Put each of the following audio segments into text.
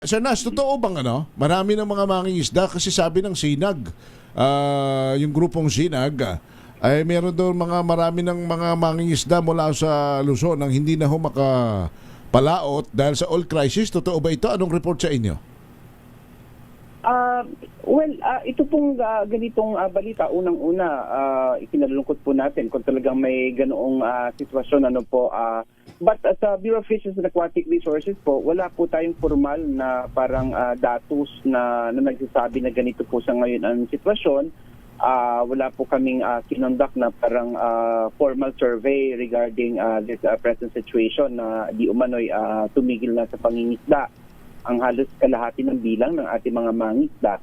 Sir Nas, totoo bang marami ng mga mangingisda kasi sabi ng Sinag, yung grupong Sinag, ay meron doon marami ng mga mangingisda mula sa Luzon ang hindi na makapalaot dahil sa oil crisis. Totoo ba ito? Anong report sa inyo? Ito pong ganitong balita, unang-una, ikinalulungkot po natin kung talagang may ganoong sitwasyon. But sa Bureau of Fisheries and Aquatic Resources po, wala po tayong formal na parang datos na nagsasabi na ganito po sa ngayon ang sitwasyon. Wala po kaming kinonduct na parang formal survey regarding this present situation na di umano'y tumigil na sa pangingisda ang halos kalahati ng bilang ng ating mga mangingisda.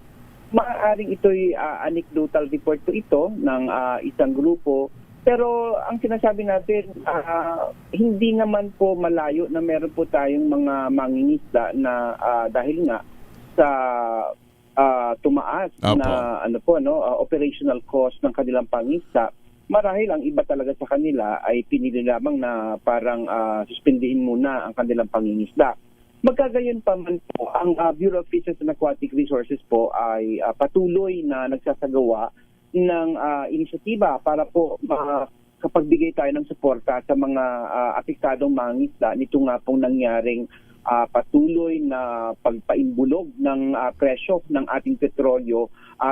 Maaaring ito'y anecdotal report po ito ng isang grupo. Pero ang sinasabi natin, hindi naman po malayo na meron po tayong mga mangingisda na dahil nga sa tumaas na operational cost ng kanilang pangisda, marahil ang iba talaga sa kanila ay pinili lamang na parang suspindihin muna ang kanilang pangingisda. Magkagayon pa man po, ang Bureau of Fisheries and Aquatic Resources po ay patuloy na nagsasagawa ng inisyatiba para po makapagbigay tayo ng suporta sa mga apektadong mangingisda nito nga pong nangyaring patuloy na pagpaimbulog ng presyo ng ating petrolyo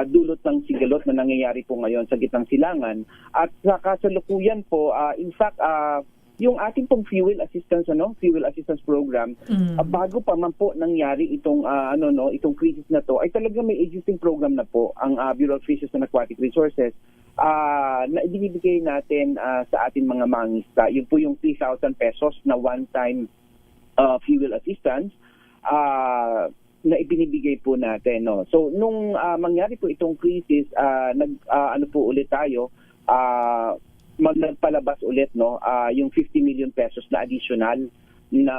dulot ng sigalot na nangyayari po ngayon sa Gitnang Silangan. At sa kasalukuyan po, in fact, yung ating pong fuel assistance program, bago pa man po nangyari itong itong crisis na to, ay talaga may existing program na po ang Bureau of Fisheries and Aquatic Resources na ibinibigay natin sa ating mga mangingisda. Yun po yung 3,000 pesos na one-time fuel assistance na ibinibigay po natin. No? So nung mangyari po itong crisis, ulit tayo, magpalabas ulit yung 50 million pesos na additional na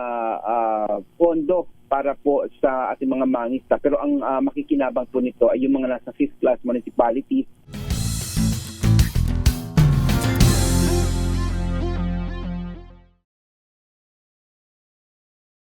pondo para po sa ating mga mangingisda. Pero ang makikinabang po nito ay yung mga nasa 5th class municipalities.